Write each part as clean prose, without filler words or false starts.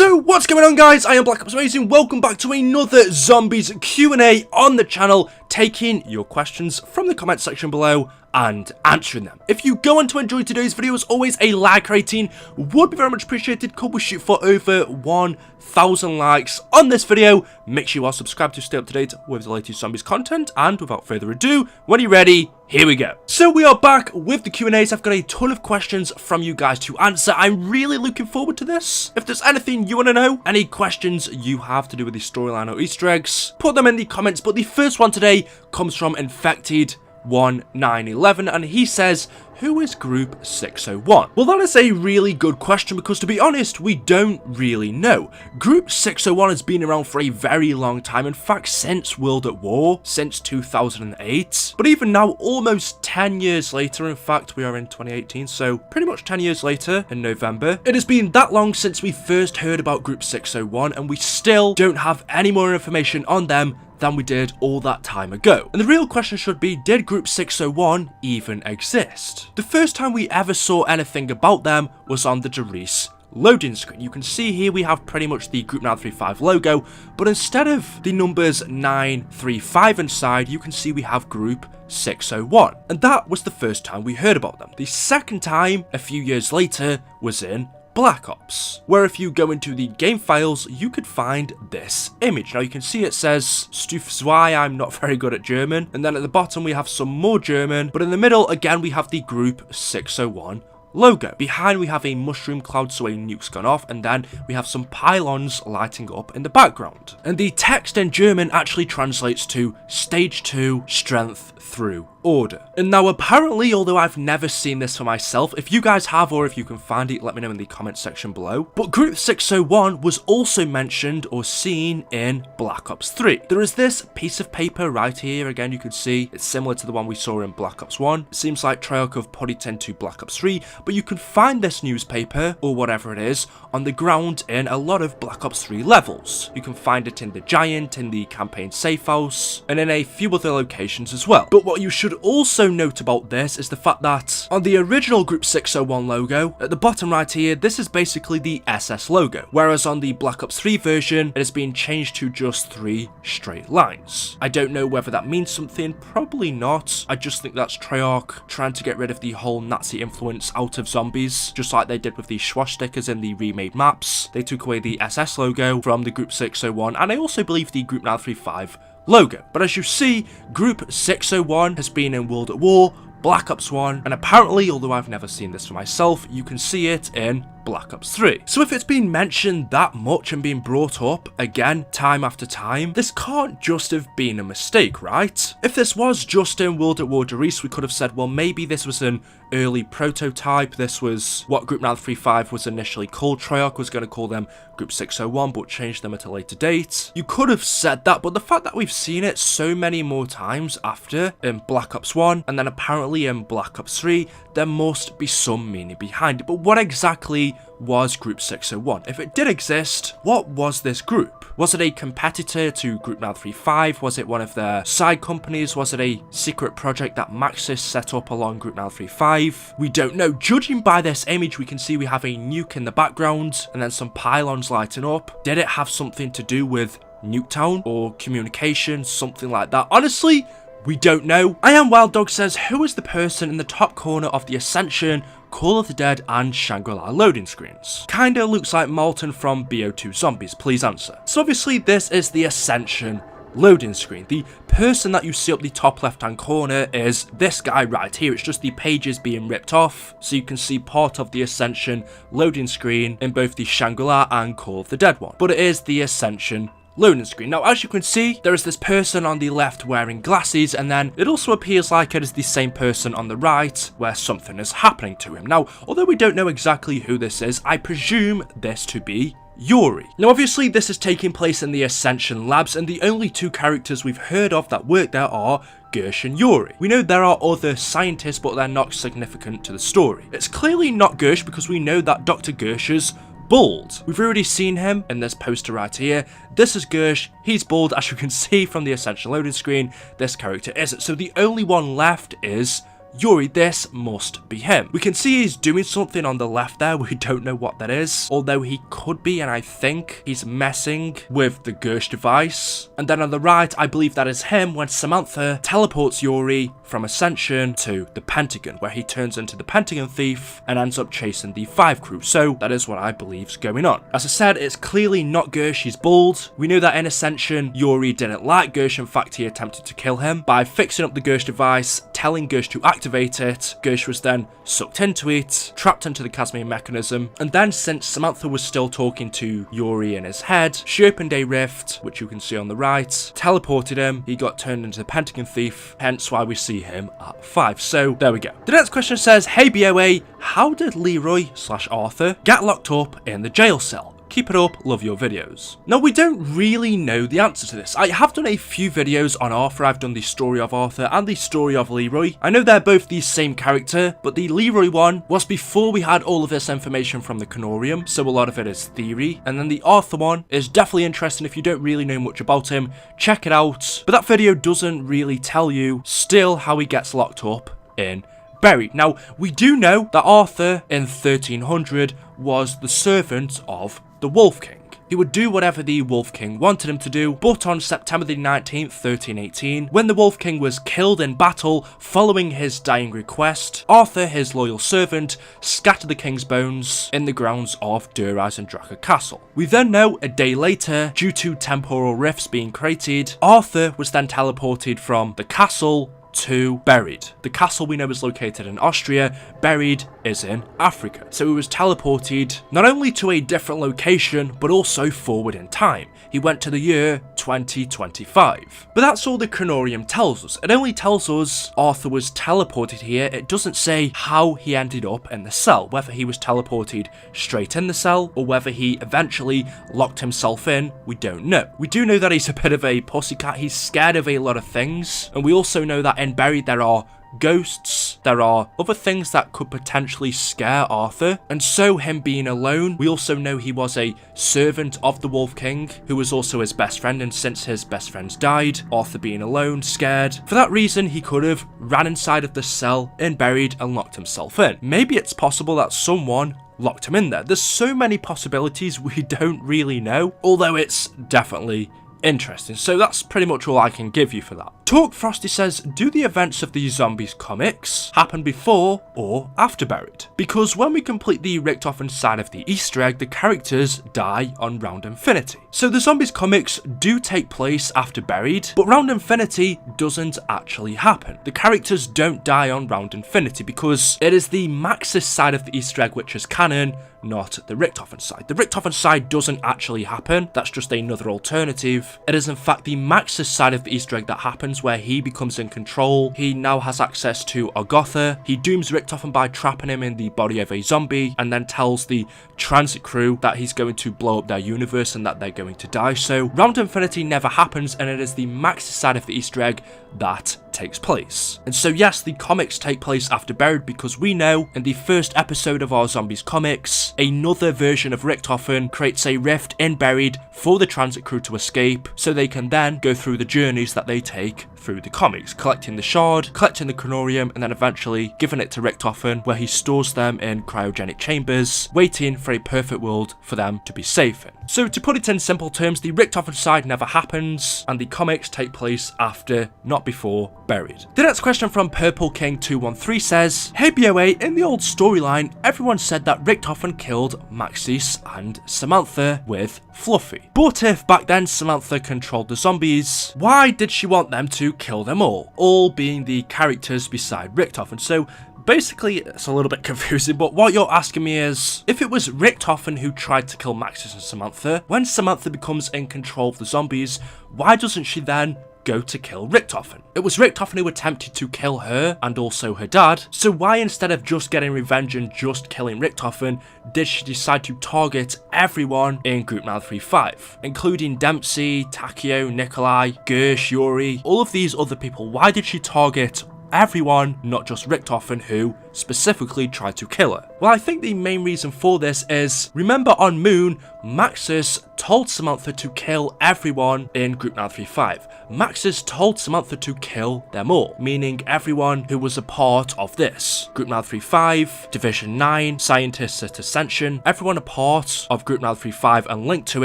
So what's going on, guys? I am BlackOpsAmazing. Welcome back to another zombies Q&A on the channel, taking your questions from the comment section below and answering them. If you go on to enjoy today's video, as always, a like rating would be very much appreciated. Could we shoot for over 1,000 likes on this video? Make sure you are subscribed to stay up to date with the latest zombies content. And without further ado, when you're ready, here we go. So we are back with the Q&As. I've got a ton of questions from you guys to answer. I'm really looking forward to this. If there's anything you want to know, any questions you have to do with the storyline or Easter eggs, put them in the comments. But the first one today comes from Infected1911, and he says, who is Group 601? Well, that is a really good question because, to be honest, we don't really know. Group 601 has been around for a very long time, in fact, since World at War, since 2008. But even now, almost 10 years later, in fact, we are in 2018, so pretty much 10 years later in November, it has been that long since we first heard about Group 601, and we still don't have any more information on them than we did all that time ago. And the real question should be, did Group 601 even exist? The first time we ever saw anything about them was on the Doris loading screen. You can see here we have pretty much the Group 935 logo, but instead of the numbers 935 inside, you can see we have Group 601. And that was the first time we heard about them. The second time, a few years later, was in Black Ops, where if you go into the game files, you could find this image. Now you can see it says Stufe 2, I'm not very good at German, and then at the bottom we have some more German, but in the middle again we have the Group 601 logo. Behind we have a mushroom cloud, so a nuke's gone off, and then we have some pylons lighting up in the background. And the text in German actually translates to Stage 2 Strength Through Order. And now apparently, although I've never seen this for myself, if you guys have or if you can find it, let me know in the comment section below. But Group 601 was also mentioned or seen in Black Ops 3. There is this piece of paper right here. Again, you can see it's similar to the one we saw in Black Ops 1. It seems like Treyarch have put it into Black Ops 3, but you can find this newspaper or whatever it is on the ground in a lot of Black Ops 3 levels. You can find it in the Giant, in the campaign safe house, and in a few other locations as well. But what you should also note about this is the fact that on the original Group 601 logo, at the bottom right here, this is basically the SS logo, whereas on the Black Ops 3 version, it has been changed to just 3 straight lines. I don't know whether that means something, probably not. I just think that's Treyarch trying to get rid of the whole Nazi influence out of zombies, just like they did with the swastikas in the remade maps. They took away the SS logo from the Group 601, and I also believe the Group 935 logo. But as you see, Group 601 has been in World at War, Black Ops 1, and apparently, although I've never seen this for myself, you can see it in Black Ops 3. So if it's been mentioned that much and been brought up again time after time, this can't just have been a mistake, right? If this was just in World at War Doris, we could have said, well, maybe this was an early prototype. This was what Group 935 was initially called. Treyarch was going to call them Group 601, but changed them at a later date. You could have said that, but the fact that we've seen it so many more times after in Black Ops 1, and then apparently in Black Ops 3, there must be some meaning behind it. But what exactly was Group 601? If it did exist, what was this group? Was it a competitor to Group 935? Was it one of their side companies? Was it a secret project that Maxis set up along Group 935? We don't know. Judging by this image, we can see we have a nuke in the background and then some pylons lighting up. Did it have something to do with Nuketown or communication, something like that? Honestly, we don't know. I Am Wild Dog says, who is the person in the top corner of the Ascension, Call of the Dead and Shangri-La loading screens? Kinda looks like Malton from BO2 Zombies, please answer. So obviously this is the Ascension loading screen. The person that you see up the top left hand corner is this guy right here. It's just the pages being ripped off, so you can see part of the Ascension loading screen in both the Shangri-La and Call of the Dead one. But it is the Ascension loading screen. Now, as you can see, there is this person on the left wearing glasses, and then it also appears like it is the same person on the right where something is happening to him. Now, although we don't know exactly who this is, I presume this to be Yuri. Now obviously this is taking place in the Ascension labs, and the only 2 characters we've heard of that work there are Gersh and Yuri. We know there are other scientists, but they're not significant to the story. It's clearly not Gersh because we know that Dr. Gersh is bald. We've already seen him in this poster right here. This is Gersh, he's bald. As you can see from the Ascension loading screen, this character isn't. So the only one left is Yuri, this must be him. We can see he's doing something on the left there. We don't know what that is, although he could be, and I think he's messing with the Gersh device. And then on the right, I believe that is him when Samantha teleports Yuri from Ascension to the Pentagon, where he turns into the Pentagon thief and ends up chasing the 5 crew. So that is what I believe's going on. As I said, it's clearly not Gersh, he's bald. We know that in Ascension, Yuri didn't like Gersh. In fact, he attempted to kill him by fixing up the Gersh device, telling Gersh to activate it. Gersh was then sucked into it, trapped into the Casimir mechanism, and then since Samantha was still talking to Yuri in his head, she opened a rift, which you can see on the right, teleported him, he got turned into the Pentagon thief, hence why we see him at 5. So there we go. The next question says, hey BOA, how did Leroy/Arthur get locked up in the jail cell? Keep it up, love your videos. Now, we don't really know the answer to this. I have done a few videos on Arthur. I've done the story of Arthur and the story of Leroy. I know they're both the same character, but the Leroy one was before we had all of this information from the Conorium, so a lot of it is theory. And then the Arthur one is definitely interesting. If you don't really know much about him, check it out. But that video doesn't really tell you still how he gets locked up in Buried. Now, we do know that Arthur in 1300 was the servant of the Wolf King. He would do whatever the Wolf King wanted him to do, but on September the 19th, 1318, when the Wolf King was killed in battle following his dying request, Arthur, his loyal servant, scattered the king's bones in the grounds of Dureisendrache Castle. We then know a day later, due to temporal rifts being created, Arthur was then teleported from the castle to Buried. The castle we know is located in Austria, Buried is in Africa. So he was teleported not only to a different location, but also forward in time. He went to the year 2025. But that's all the Conorium tells us. It only tells us Arthur was teleported here. It doesn't say how he ended up in the cell, whether he was teleported straight in the cell or whether he eventually locked himself in. We don't know. We do know that he's a bit of a pussycat. He's scared of a lot of things. And we also know that in Buried there are ghosts, there are other things that could potentially scare Arthur, and so him being alone, we also know he was a servant of the Wolf King, who was also his best friend, and since his best friends died, Arthur being alone, scared, for that reason he could have ran inside of the cell in Buried and locked himself in. Maybe it's possible that someone locked him in there. There's so many possibilities we don't really know, although it's definitely interesting. So that's pretty much all I can give you for that. Talk Frosty says, do the events of the Zombies comics happen before or after Buried? Because when we complete the Richtofen side of the Easter egg, the characters die on Round Infinity. So the Zombies comics do take place after Buried, but Round Infinity doesn't actually happen. The characters don't die on Round Infinity because it is the Maxis side of the Easter egg which is canon, not the Richtofen side. The Richtofen side doesn't actually happen, that's just another alternative. It is in fact the Maxis side of the Easter egg that happens where he becomes in control. He now has access to Argotha. He dooms Richtofen by trapping him in the body of a zombie and then tells the transit crew that he's going to blow up their universe and that they're going to die. So Round Infinity never happens and it is the Maxis side of the Easter egg that takes place. And so yes, the comics take place after Buried because we know in the first episode of our Zombies comics, another version of Richtofen creates a rift in Buried for the transit crew to escape so they can then go through the journeys that they take through the comics, collecting the shard, collecting the Conorium, and then eventually giving it to Richtofen where he stores them in cryogenic chambers, waiting for a perfect world for them to be safe in. So to put it in simple terms, the Richtofen side never happens and the comics take place after, not before, Buried. The next question from Purple King 213 says, hey BOA, in the old storyline, everyone said that Richtofen killed Maxis and Samantha with Fluffy. But if back then Samantha controlled the zombies, why did she want them to kill them all being the characters beside Richtofen? So basically, it's a little bit confusing, but what you're asking me is, if it was Richtofen who tried to kill Maxis and Samantha, when Samantha becomes in control of the zombies, why doesn't she then go to kill Richtofen? It was Richtofen who attempted to kill her and also her dad, so why instead of just getting revenge and just killing Richtofen, did she decide to target everyone in Group 935, including Dempsey, Takio, Nikolai, Gersh, Yuri, all of these other people? Why did she target everyone, not just Richtofen, who specifically tried to kill her. Well, I think the main reason for this is, remember on Moon, Maxis told Samantha to kill everyone in Group 935. Maxis told Samantha to kill them all, meaning everyone who was a part of this. Group 935, Division 9, Scientists at Ascension, everyone a part of Group 935 and linked to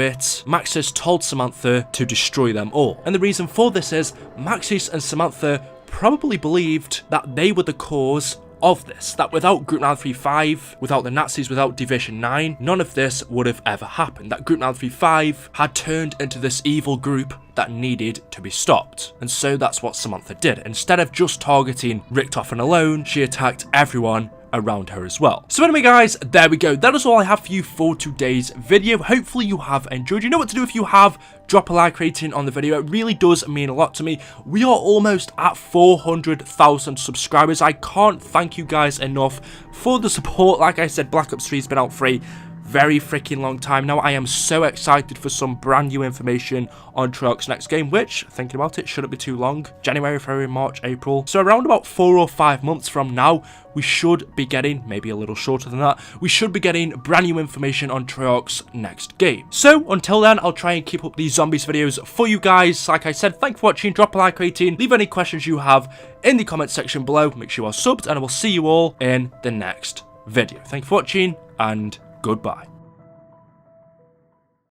it, Maxis told Samantha to destroy them all. And the reason for this is, Maxis and Samantha probably believed that they were the cause of this, that without Group 935, without the Nazis, without Division 9, none of this would have ever happened, that Group 935 had turned into this evil group that needed to be stopped. And so that's what Samantha did. Instead of just targeting Richtofen alone, she attacked everyone around her as well. So anyway guys, there we go. That is all I have for you for today's video. Hopefully you have enjoyed. You know what to do if you have. Drop a like rating on the video. It really does mean a lot to me. We are almost at 400,000 subscribers. I can't thank you guys enough for the support. Like I said, Black Ops 3 has been out for a very freaking long time now. I am so excited for some brand new information on Treyarch's next game, which, thinking about it, shouldn't be too long. January, February, March, April. So around about 4 or 5 months from now, we should be getting, maybe a little shorter than that, we should be getting brand new information on Treyarch's next game. So until then, I'll try and keep up these zombies videos for you guys. Like I said, thanks for watching. Drop a like rating. Leave any questions you have in the comment section below. Make sure you are subbed, and I will see you all in the next video. Thank you for watching, and goodbye.